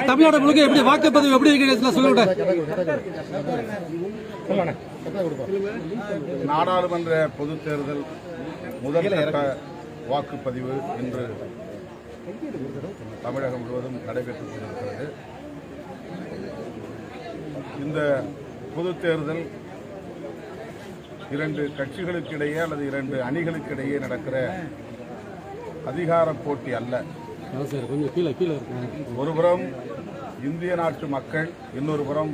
தமிழ்நாடு முழுக்க எப்படி வாக்குப்பதிவு எப்படி சொல்லுங்க. நாடாளுமன்ற பொதுத் தேர்தல் முதல் கட்ட வாக்குப்பதிவு இன்று தமிழகம் முழுவதும் நடைபெற்றுக் கொண்டிருக்கிறது. இந்த பொதுத் தேர்தல் இரண்டு கட்சிகளுக்கிடையே அல்லது இரண்டு அணிகளுக்கிடையே நடக்கிற அதிகார போட்டி அல்ல. ஒருபுறம் இந்திய நாட்டு மக்கள், இன்னொரு புறம்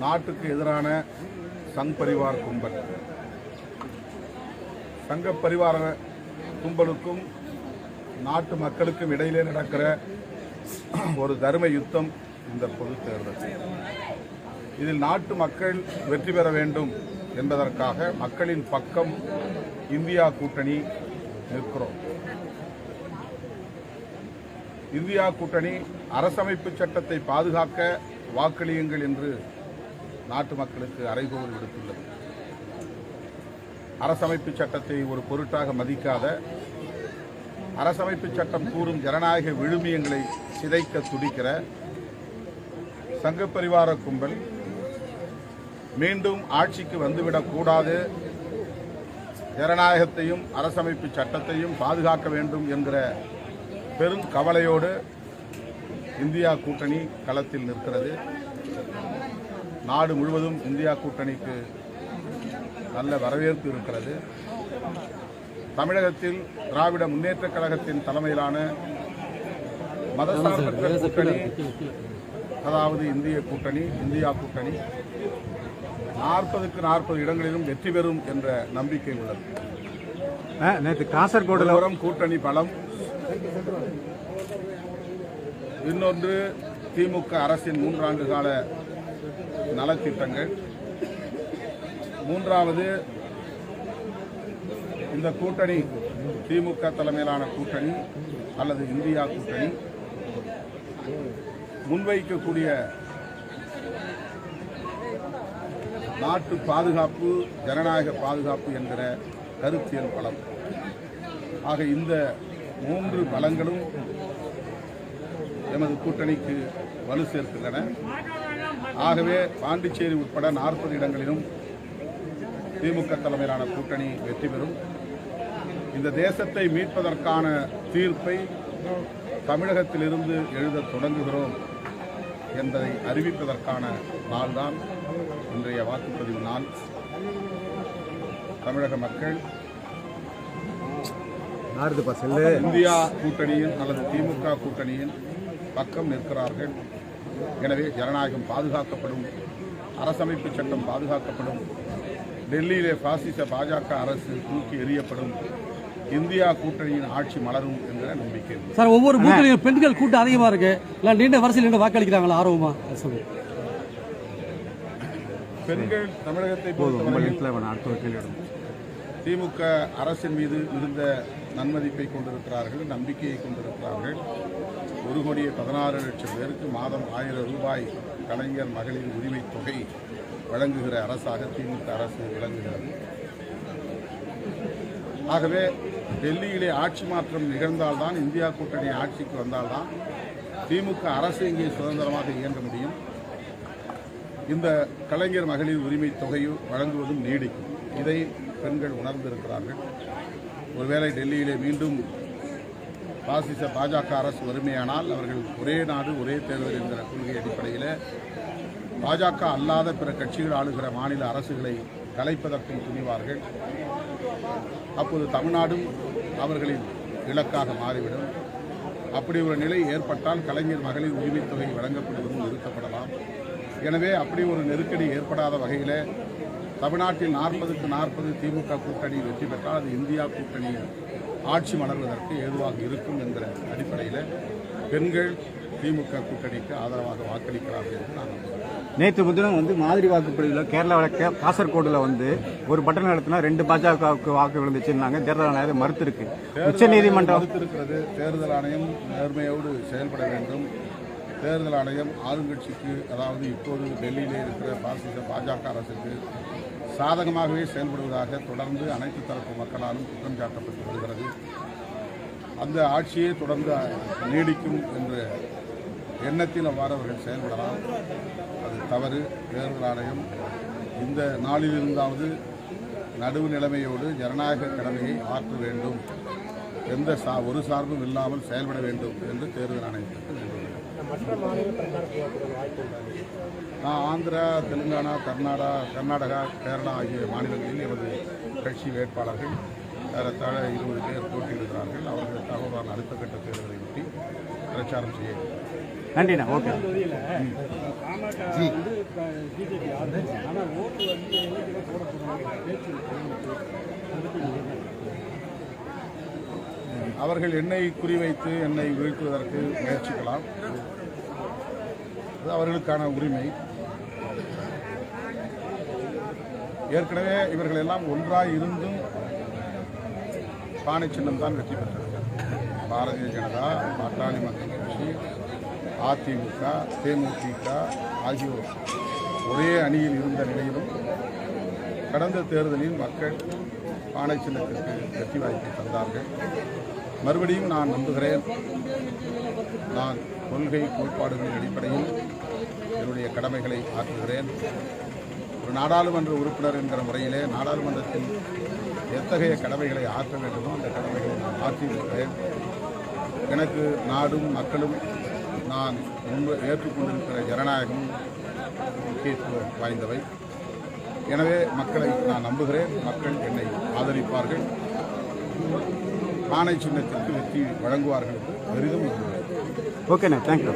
நாட்டுக்கு எதிரான சங் பரிவார் கும்பல். சங்க பரிவார கும்பலுக்கும் நாட்டு மக்களுக்கும் இடையிலே நடக்கிற ஒரு தர்ம யுத்தம் இந்த பொது தேர்தல். இதில் நாட்டு மக்கள் வெற்றி பெற வேண்டும் என்பதற்காக மக்களின் பக்கம் இந்தியா கூட்டணி நிற்கிறோம். இந்தியா கூட்டணி அரசமைப்பு சட்டத்தை பாதுகாக்க வாக்களியுங்கள் என்று நாட்டு மக்களுக்கு அறைகூவல் விடுத்துள்ளது. அரசமைப்பு சட்டத்தை ஒரு பொருட்டாக மதிக்காத, அரசமைப்பு சட்டம் கூறும் ஜனநாயக விழுமியங்களை சிதைக்க துடிக்கிற சங்கப்பரிவார கும்பல் மீண்டும் ஆட்சிக்கு வந்துவிடக்கூடாது, ஜனநாயகத்தையும் அரசமைப்பு சட்டத்தையும் பாதுகாக்க வேண்டும் என்கிற பெரும் கவலையோடு இந்தியா கூட்டணி களத்தில் நிற்கிறது. நாடு முழுவதும் இந்தியா கூட்டணிக்கு நல்ல வரவேற்பு இருக்கிறது. தமிழகத்தில் திராவிட முன்னேற்றக் கழகத்தின் தலைமையிலான மதசார்பற்ற கூட்டணி, அதாவது இந்தியா கூட்டணி 40க்கு 40 இடங்களிலும் வெற்றி பெறும் என்ற நம்பிக்கை உள்ளது. நேற்று காசர்கோடு கூட்டணி பலம், இன்னொன்று திமுக அரசின் 3 ஆண்டு கால நலத்திட்டங்கள், மூன்றாவது இந்த கூட்டணி திமுக தலைமையிலான கூட்டணி அல்லது இந்தியா கூட்டணி முன்வைக்கக்கூடிய நாட்டு பாதுகாப்பு, ஜனநாயக பாதுகாப்பு என்கிற கருத்தியல் பலம். ஆக இந்த 3 பலங்களும் எமது கூட்டணிக்கு வலு சேர்க்கின்றன. ஆகவே பாண்டிச்சேரி உட்பட 40 இடங்களிலும் திமுக தலைமையிலான கூட்டணி வெற்றி பெறும். இந்த தேசத்தை மீட்பதற்கான தீர்ப்பை தமிழகத்திலிருந்து எழுத தொடங்குகிறோம் என்பதை அறிவிப்பதற்கான நாள்தான் இன்றைய வாக்குப்பதிவு நாள். தமிழக மக்கள் இந்தியா கூட்டணியின் அல்லது திமுக கூட்டணியின் பக்கம் நிற்கிறார்கள். எனவே ஜனநாயகம் பாதுகாக்கப்படும், அரசமைப்பு சட்டம் பாதுகாக்கப்படும், டெல்லியிலே பாசிச பாஜக அரசு தூக்கி எறியப்படும், இந்தியா கூட்டணியின் ஆட்சி மலரும் என்ற நம்பிக்கை. சார், ஒவ்வொரு பூத்திலையும் பெண்கள் கூட்டம் அதிகமா இருக்கு. நீண்ட வரிசையில் நின்று வாக்களிக்கிறாங்களா? ஆர்வமா சொல்லி பெண்கள் தமிழகத்தை பொறுத்தவரையில் திமுக அரசின் மீது இருந்த நன்மதிப்பை கொண்டிருக்கிறார்கள், நம்பிக்கையை கொண்டிருக்கிறார்கள். 1,16,00,000 பேருக்கு மாதம் 1000 ரூபாய் கலைஞர் மகளிர் உரிமை தொகை வழங்குகிற அரசாக திமுக அரசு விளங்குகிறது. ஆகவே டெல்லியிலே ஆட்சி மாற்றம் நிகழ்ந்தால்தான், இந்தியா கூட்டணி ஆட்சிக்கு வந்தால்தான் திமுக அரசு இங்கே சுதந்திரமாக இயங்க முடியும். இந்த கலைஞர் மகளிர் உரிமை தொகையை வழங்குவதும் நீடிக்கும். இதை பெண்கள் உணர்ந்திருக்கிறார்கள். ஒருவேளை டெல்லியிலே மீண்டும் பாசிச பாஜக அரசு வறுமையானால் அவர்கள் ஒரே நாடு ஒரே தேர்தல் என்கிற கொள்கை அடிப்படையில் பாஜக அல்லாத பிற கட்சிகள் ஆளுகிற மாநில அரசுகளை கலைப்பதற்கும் துணிவார்கள். அப்போது தமிழ்நாடும் அவர்களின் இலக்காக மாறிவிடும். அப்படி ஒரு நிலை ஏற்பட்டால் கலைஞர் மகளிர் உரிமை தொகை வழங்கப்படுவதும் நிறுத்தப்படலாம். எனவே அப்படி ஒரு நெருக்கடி ஏற்படாத வகையில் தமிழ்நாட்டில் 40க்கு 40 திமுக கூட்டணி வெற்றி பெற்றால் அது இந்தியா கூட்டணி ஆட்சி மலர்வதற்கு ஏதுவாக இருக்கும் என்கிற அடிப்படையில் பெண்கள் திமுக கூட்டணிக்கு ஆதரவாக வாக்களிக்கிறார்கள் என்று நான் நேற்று முன்தினம் மாதிரி வாக்குப்பதிவில் கேரளாவில் காசர்கோடில் ஒரு பட்டன் நடத்தினா 2 பாஜகவுக்கு வாக்கு விழுந்துச்சுன்னாங்க. தேர்தல் ஆணையம் மறுத்திருக்கு. உச்சநீதிமன்றம் மறுத்திருக்கிறது. தேர்தல் ஆணையம் நேர்மையோடு செயல்பட வேண்டும். தேர்தல் ஆணையம் ஆளுங்கட்சிக்கு, அதாவது இப்போது டெல்லியிலே இருக்கிற பாசிச பாஜக அரசுக்கு சாதகமாகவே செயல்படுவதாக தொடர்ந்து அனைத்து தரப்பு மக்களாலும் குற்றம் சாட்டப்பட்டு வருகிறது. அந்த ஆட்சியே தொடர்ந்து நீடிக்கும் என்ற எண்ணத்தில் அவ்வாறு அவர்கள் செயல்படலாம். அது தவறு. தேர்தல் ஆணையம் இந்த நாளிலிருந்தாவது நடுவு நிலைமையோடு ஜனநாயக கடமையை ஆற்ற வேண்டும், எந்த ஒரு சார்பும் இல்லாமல் செயல்பட வேண்டும் என்று தேர்தல் ஆணையத்திற்கு வேண்டுகிறேன். நான் ஆந்திரா, தெலுங்கானா, கர்நாடகா, கேரளா ஆகிய மாநிலங்களில் எனது கட்சி வேட்பாளர்கள் ஏறத்தாழ 20 பேர் போட்டியிடுகிறார்கள். அவர்களுக்காக நான் அடுத்த கட்ட தேர்தலை ஒட்டி பிரச்சாரம் செய்ய. நன்றிண்ணா. ஓகே. அவர்கள் என்னை குறிவைத்து என்னை வீழ்த்துவதற்கு முயற்சிக்கலாம். அது அவர்களுக்கான உரிமை. ஏற்கனவே இவர்கள் எல்லாம் ஒன்றாய் இருந்தும் பானை சின்னம் தான் வெற்றி பெற்றிருக்கிறார். பாரதிய ஜனதா, பாட்டாளி மக்கள் கட்சி, அதிமுக, தேமுதிக ஆகியோர் ஒரே அணியில் இருந்த நிலையிலும் கடந்த தேர்தலில் மக்கள் பானை சின்னத்திற்கு வெற்றி வாய்ப்பை தந்தார்கள். மறுபடியும் நான் நம்புகிறேன், நான் கொள்கை கோட்பாடுகளின் அடிப்படையில் என்னுடைய கடமைகளை ஆற்றுகிறேன். ஒரு நாடாளுமன்ற உறுப்பினர் என்கிற முறையிலே நாடாளுமன்றத்தில் எத்தகைய கடமைகளை ஆற்ற வேண்டுமோ அந்த கடமைகளை நான் ஆற்றியிருக்கிறேன். எனக்கு நாடும் மக்களும் நான் முன்பு ஏற்றுக்கொண்டிருக்கிற ஜனநாயகம் முக்கியத்துவம் வாய்ந்தவை. எனவே மக்களை நான் நம்புகிறேன். மக்கள் என்னை ஆதரிப்பார்கள். பானை சின்னத்திற்கு வெற்றி வழங்குவார்கள் என்று பெரிதும் நம்புகிறேன். ஓகேண்ணா. தேங்க்யூ.